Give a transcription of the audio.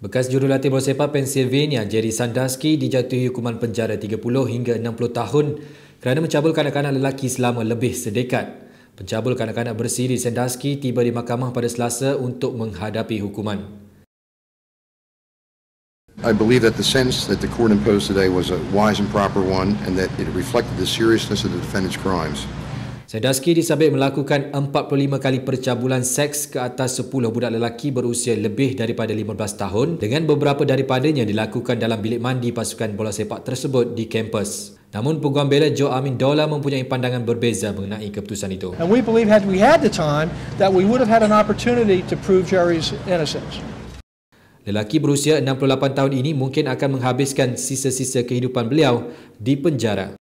Bekas jurulatih bola sepak Pennsylvania, Jerry Sandusky dijatuhi hukuman penjara 30 hingga 60 tahun kerana mencabul kanak-kanak lelaki selama lebih sedekad. Pencabul kanak-kanak bersiri Sandusky tiba di mahkamah pada Selasa untuk menghadapi hukuman. I believe that the sentence that the court imposed today was a wise and proper one and that it reflected the seriousness of the defendant's crimes. Sandusky disabit melakukan 45 kali percabulan seks ke atas 10 budak lelaki berusia lebih daripada 15 tahun dengan beberapa daripadanya dilakukan dalam bilik mandi pasukan bola sepak tersebut di kampus. Namun peguam bela Joe Amendola mempunyai pandangan berbeza mengenai keputusan itu. And we believe had we had the time that we would have had an opportunity to prove Jerry's innocence. Lelaki berusia 68 tahun ini mungkin akan menghabiskan sisa-sisa kehidupan beliau di penjara.